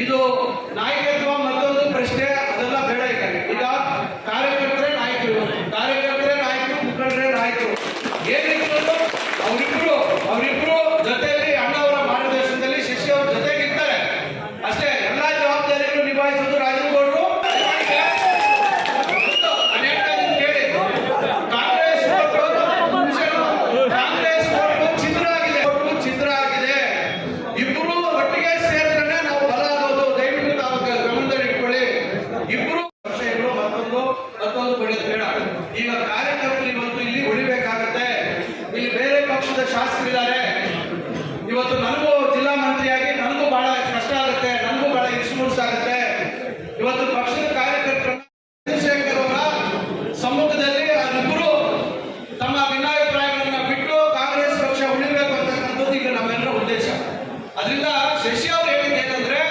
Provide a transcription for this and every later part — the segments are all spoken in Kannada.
ಇದು ನಾಯಕತ್ವ ಮತ್ತೊಂದು ಪ್ರಶ್ನೆ, ಅದೆಲ್ಲ ಬೇಡ. ಈಗ ಕಾರ್ಯಕರ್ತರೇ ನಾಯಕರು, ಮುಖಂಡರೇ ನಾಯಕರು. ಏನಿದ್ರು ಅವರಿಬ್ರು ಜೊತೆಯಲ್ಲಿ ಅಣ್ಣವರ ಮಾರ್ಗದರ್ಶನದಲ್ಲಿ ಶಿಷ್ಯ ಅವ್ರ ಜೊತೆಗಿರ್ತಾರೆ ಅಷ್ಟೇ. ಎಲ್ಲಾ ಜವಾಬ್ದಾರಿಗಳು ನಿಭಾಯಿಸೋದು ರಾಜನಗೌಡರು. ಕಾಂಗ್ರೆಸ್ ಛಿದ್ರ ಆಗಿದೆ. ಇಬ್ರು ಒಟ್ಟಿಗೆ ಸೇರಿದ್ರೆ ನಾವು ಬಲ ಆಗೋದು. ದಯವಿಟ್ಟು ತಾವು ಗಮನದಲ್ಲಿ ಇಟ್ಕೊಳ್ಳಿ. ಇಬ್ರು ಮತ್ತೊಂದು ಪಡೆಯೋದು ಬೇಡ. ಈಗ ಕಾರ್ಯಕರ್ತರು ಇವತ್ತು ಇಲ್ಲಿ ಉಳಿಬೇಕಾಗತ್ತೆ. ಇಲ್ಲಿ ಬೇರೆ ಪಕ್ಷದ ಶಾಸಕರಿದ್ದಾರೆ. ಇವತ್ತು ನನಗೂ ಜಿಲ್ಲಾ ಮಂತ್ರಿಯಾಗಿ ನನಗೂ ಬಹಳ ಕಷ್ಟ ಆಗುತ್ತೆ, ನನಗೂ ಬಹಳ ಆಗುತ್ತೆ. ಇವತ್ತು ಪಕ್ಷದ ಕಾರ್ಯಕರ್ತರನ್ನ ಚಂದ್ರಶೇಖರ್ ಅವರ ಸಮ್ಮುಖದಲ್ಲಿ ಅವರಿಬ್ಬರು ತಮ್ಮ ಭಿನ್ನಾಭಿಪ್ರಾಯಗಳನ್ನ ಬಿಟ್ಟು ಕಾಂಗ್ರೆಸ್ ಪಕ್ಷ ಉಳಿಬೇಕು ಅಂತಕ್ಕಂಥದ್ದು ಈಗ ನಮ್ಮೆಲ್ಲರ ಉದ್ದೇಶ. ಅದರಿಂದ ಶಶಿ ಅವರು ಹೇಳಿದ್ದು ಏನಂದ್ರೆ,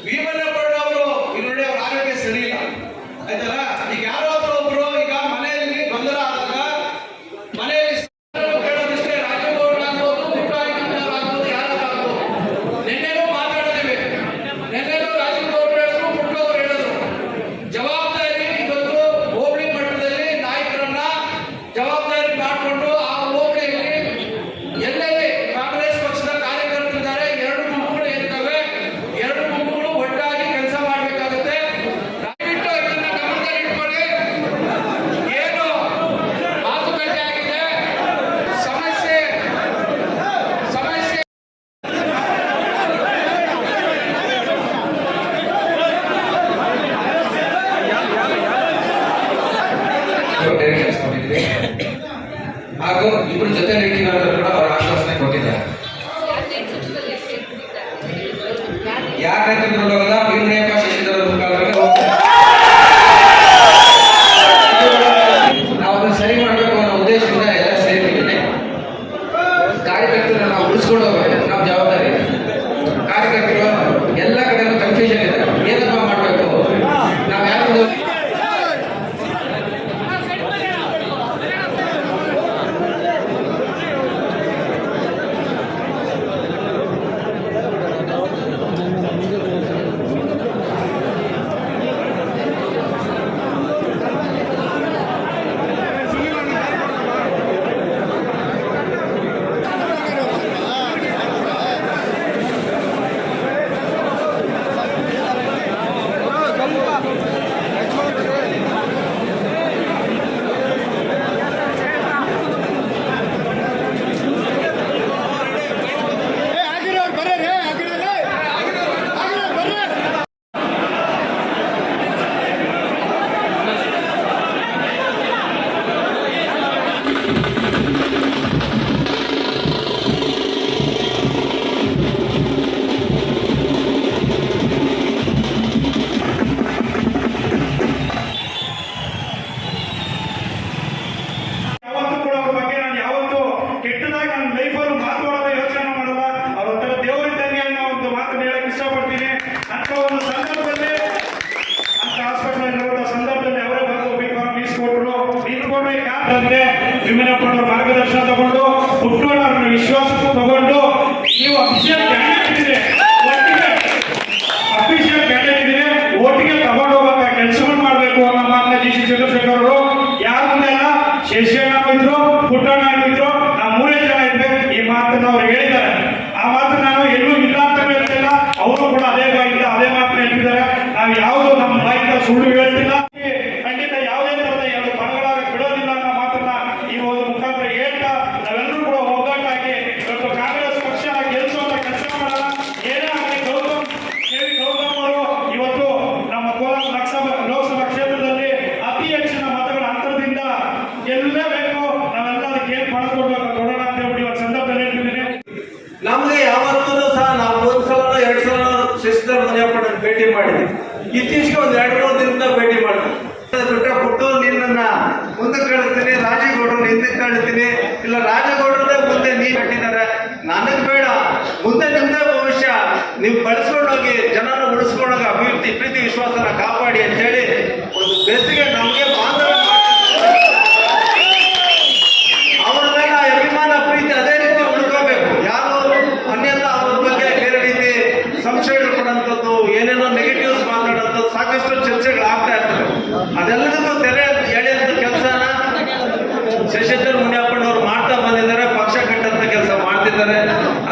ಭೀಮಣ್ಣಗೌಡ ಅವರು ಇಲ್ಲಿ ಅವ್ರ ಆರೋಗ್ಯ ಸರಿ ಇಲ್ಲ ಆಯ್ತಲ್ಲ. ಈಗ ಯಾರೋ ಒಬ್ರು ಈಗ ಮನೆಯಲ್ಲಿ ಗೊಂದಲ ಆದಾಗ ಮನೆಯಲ್ಲಿ ಕೇಳೋದಿಷ್ಟೇ, ರಾಜನಗೌಡ ಆಗ್ಬೋದು, ಪುಟ್ಟರಾಜನಗೌಡ ಯಾರಾಗ್ಬೋದು. ನಿನ್ನೆನೂ ಮಾತಾಡಿದ್ದೇವೆ, ನಿನ್ನೆನೂ ರಾಜನಗೌಡ ಹೇಳಿದ್ರು, ಪುಟ್ಟವರು ಹೇಳಿದ್ರು. ಜವಾಬ್ದಾರಿ ಇವತ್ತು ಹೋಬಳಿ ಮಟ್ಟದಲ್ಲಿ ನಾಯಕರನ್ನ ಜವಾಬ್ದಾರಿ ಮಾಡಿಕೊಂಡು ಆ ಹೋಬಳಿಯಲ್ಲಿ ಎಲ್ಲೆಲ್ಲಿ ಕಾಂಗ್ರೆಸ್ ಪಕ್ಷದ ಕಾರ್ಯಕರ್ತರಿದ್ದಾರೆ, ಎರಡು ಗುಂಪುಗಳು ಏನಿದ್ದಾವೆ, ಎರಡು ಗುಂಪುಗಳು ಒಟ್ಟಾಗಿ ಕೆಲಸ ಮಾಡಬೇಕಾಗುತ್ತೆ. ದಯವಿಟ್ಟು ಇದನ್ನ ಗಮನದಲ್ಲಿ ಇಟ್ಕೊಳ್ಳಿ. ಏನು ಮಾತುಕತೆ ಆಗಿದೆ, ಸಮಸ್ಯೆ ಡೈರೆಕ್ಷನ್ಸ್ ಕೊಟ್ಟಿದ್ವಿ ಹಾಗೂ ಇಬ್ಬರು ಜೊತೆ ರೀತಿಗಳು ಕೂಡ ಅವರ ಆಶ್ವಾಸನೆ ಕೊಟ್ಟಿದ್ದಾರೆ. ಯಾರ ನೇತೃತ್ವದಲ್ಲ ಭೀಮರೇಖಾ ಶಶಿಧರ ಮುಖಾಂತರ ನಾವು ಅದನ್ನು ಸರಿ ಮಾಡಬೇಕು ಅನ್ನೋ ಉದ್ದೇಶದಿಂದ ಎಲ್ಲ ಸೇರಿದ್ದೇನೆ. ಕಾರ್ಯಕರ್ತರನ್ನ ನಾವು ಉಳಿಸ್ಕೊಂಡು ಹೋಗ್ಬೇಕು, ನಮ್ಮ ಜವಾಬ್ದಾರಿ. ಕಾರ್ಯಕರ್ತರು ಎಲ್ಲ ಕಡೆಯೂ ಕನ್ಫ್ಯೂಷನ್ ಇದೆ, ಏನಪ್ಪ ಮಾಡಬೇಕು, ನಾವು ಯಾರು ಭೀಮಣ್ಣಪ್ಪನವರ ಮಾರ್ಗದರ್ಶನ ತಗೊಂಡು ಪುಟ್ಟಣ್ಣವರ ವಿಶ್ವಾಸ ತಗೊಂಡು ನೀವು ಅಫಿಷಿಯಲ್ ಕ್ಯಾಂಡಿಡೇಟ್ ಒಟ್ಟಿಗೆ ತಗೊಂಡು ಹೋಗುವಂತ ಕೆಲಸವನ್ನು ಮಾಡಬೇಕು ಅನ್ನೋ ಮಾತನ್ನ ಜಿ ಸಿ ಚಂದ್ರಶೇಖರ್ ಅವರು ಯಾರ ಮುಂದೆ ಅಲ್ಲ, ಶಶಿಯಣ್ಣ ಇದ್ರು, ಪುಟ್ಟಣ್ಣ ಇದ್ರು, ನಾವು ಮೂರೇ ಜನ ಇದ್ವಿ. ಈ ಮಾತನ್ನ ಅವ್ರು ಹೇಳಿದ್ದಾರೆ. ಆ ಮಾತನ್ನ ನಾನು ಎಲ್ಲೂ ಇಲ್ಲ ಅಂತ ಹೇಳ್ತಿಲ್ಲ, ಅವರು ಕೂಡ ಅದೇ ಬಾಯಿಂದ ಅದೇ ಮಾತನ್ನ ಹೇಳ್ತಿದ್ದಾರೆ. ನಾವು ಯಾವುದು ನಮ್ಮ ಬಾಯಿಂದ ಸುಳ್ಳು ಹೇಳ್ತಿಲ್ಲ. ಖಂಡಿತ ಯಾವುದೇ ತರದ ಎರಡು ಪಣಗಳಾಗಿ ಬಿಡೋದಿಲ್ಲ ಅನ್ನೋ ಮಾತನ್ನ ಈ ಒಂದು ಮುಖಾಂತರ ಹೇಳ್ತಾ ನಾವೆಲ್ಲರೂ ಕೂಡ ಒಗ್ಗಟ್ಟಾಗಿ ಇವತ್ತು ಕಾಂಗ್ರೆಸ್ ಪಕ್ಷ ಗೆಲ್ಲಿಸುವಂತ ಕೆಲಸ ಮಾಡಲ್ಲ. ಏನೇ ಆಗಲಿ ಗೌತಮ್ ಅವರು ಇವತ್ತು ನಮ್ಮ ಕೋಲಾರ ಲೋಕಸಭಾ ಕ್ಷೇತ್ರದಲ್ಲಿ ಅತಿ ಹೆಚ್ಚಿನ ಮತಗಳ ಅಂತರದಿಂದ ಗೆಲ್ಲಬೇಕು. ನಾವೆಲ್ಲ ಅದಕ್ಕೆ ಏನ್ ಮಾಡಿಕೊಡ್ಬೇಕು ಕೊಡೋಣ ಅಂತ ಹೇಳಿ ಇವತ್ತು ಸಂದರ್ಭದಲ್ಲಿ ಹೇಳ್ತಿದ್ದೀನಿ. ನಮ್ಗೆ ಯಾವತ್ತೂ ಸಹ ನಾವು 1 ಸಲ 2 ಸಲ ಶಶಿಧರ್ ಮುನಿಯಪ್ಪನ ಭೇಟಿ ಮಾಡಿದ್ವಿ. ಇತ್ತೀಚೆಗೆ ಒಂದು 2-3 ದಿನದಿಂದ ಭೇಟಿ ಮಾಡಿದ್ವಿ. ಪುಟ್ಟು ನಿನ್ನ ಮುಂದಕ್ಕೆ ಕಳಿಸ್ತೀನಿ, ರಾಜೇಗೌಡರು ಹಿಂದಕ್ಕೆ ಕಳಿಸ್ತೀನಿ, ಇಲ್ಲ ರಾಜೇಗೌಡರೇ ಮುಂದೆ ನೀ ಕಟ್ಟಿದ್ದಾರೆ, ನನಗೆ ಬೇಡ, ಮುಂದೆ ನಿಮ್ದೇ ಭವಿಷ್ಯ, ನೀವು ಬಳಸ್ಕೊಂಡು ಹೋಗಿ ಜನನ ಉಳಿಸ್ಕೊಂಡಾಗ ಅಭಿವೃದ್ಧಿ ಪ್ರೀತಿ ವಿಶ್ವಾಸನ ಕಾಪಾಡಿ ಅಂತ ಹೇಳಿ ಒಂದು ಬೇಸಿಗೆ ನಮಗೆ ಬಾಂಧವ್ಯ ಅವರ ಮೇಲೆ ಅಭಿಮಾನ ಪ್ರೀತಿ ಅದೇ ರೀತಿ ಉಳ್ಕೋಬೇಕು. ಯಾರು ಅನ್ಯತಾ ಅವ್ರ ಬಗ್ಗೆ ಬೇರೆ ರೀತಿ ಸಂಶಯ ಕೊಡುವಂಥದ್ದು ಏನೇನೋ ನೆಗೆಟಿವ್ಸ್ ಮಾತಾಡೋದು ಸಾಕಷ್ಟು ಚರ್ಚೆಗಳು ಆಗ್ತಾ ಇರ್ತವೆ. ಅದೆಲ್ಲದಕ್ಕೂ ತೆರೆ ಎಳೆಯಂತ ಕೆಲಸನ ಶಶಿಧರ್ ಮುನಿಯಪ್ಪನವರು ಮಾಡ್ತಾ ಬಂದಿದ್ದಾರೆ, ಪಕ್ಷ ಕಟ್ಟಂತ ಕೆಲಸ ಮಾಡ್ತಿದ್ದಾರೆ.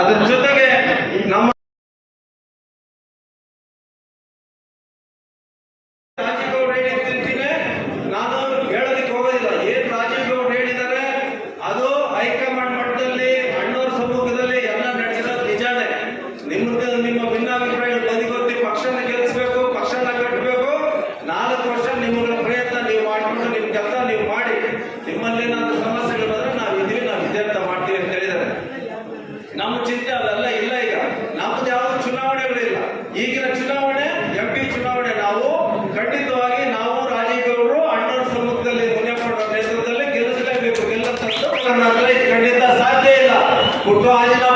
ಅದ್ರ ಜೊತೆಗೆ ನಮ್ಮ ರಾಜೀವ್ ಗೌಡ ಹೇಳಿದ್ದೀನಿ, ನಾನು ಹೇಳೋದಕ್ಕೆ ಹೋಗೋದಿಲ್ಲ. ಏನ್ ರಾಜೀವ್ ಗೌಡ ಹೇಳಿದ್ದಾರೆ ಅದು ಹೈಕಮಾಂಡ್ ಮಟ್ಟದಲ್ಲಿ ಅಣ್ಣವ್ರ ಸಮ್ಮುಖದಲ್ಲಿ ಎಲ್ಲ ನಡೆದಿರೋದು ನಿಜಾನೇ. ನಿಮ್ಮ ಭಿನ್ನಾಭಿಪ್ರಾಯಗಳು ಬದಿಗೊತ್ತಿ ಪಕ್ಷನ ಗೆಲ್ಲಿಸಬೇಕು, ಪಕ್ಷನ ಕಟ್ಟಬೇಕು. 4 ವರ್ಷ ನಿಮ್ಮಗಳ ಪ್ರಯತ್ನ ನೀವು ಮಾಡಿಕೊಂಡು ನಿಮ್ ಕೆಲಸ ನೀವು ಮಾಡಿ, ನಿಮ್ಮಲ್ಲಿ ಏನಾದ್ರು ಸಮಸ್ಯೆಗಳು ಬಂದ್ರೆ ನಾವಿದ್ದೀವಿ, ನಾವು ಇದೇ ಅಂತ ಮಾಡ್ತೀವಿ ಅಂತ ಹೇಳಿದ್ದಾರೆ. ನಮ್ಮ ಚಿಂತೆ ಅವೆಲ್ಲ ಇಲ್ಲ. ಈಗ ನಮ್ದು ಯಾವ್ದು ಚುನಾವಣೆಗಳಿಲ್ಲ. ಈಗಿನ ಚುನಾವಣೆ MP ಚುನಾವಣೆ. ನಾವು ಖಂಡಿತವಾಗಿ ನಾವು ರಾಜೀವ್ ಗೌಡರು ಅಣ್ಣವ್ರ ಸಮ್ಮುಖದಲ್ಲಿ ಮುನಿಯಪ್ಪನವರ ನೇತೃತ್ವದಲ್ಲಿ ಗೆಲ್ಲಿಸಲೇಬೇಕು. ಗೆಲ್ಲಂತದ್ದು ಖಂಡಿತ ಸಾಧ್ಯ ಇಲ್ಲ. ಹುಟ್ಟು ಆಂಜನೇಯ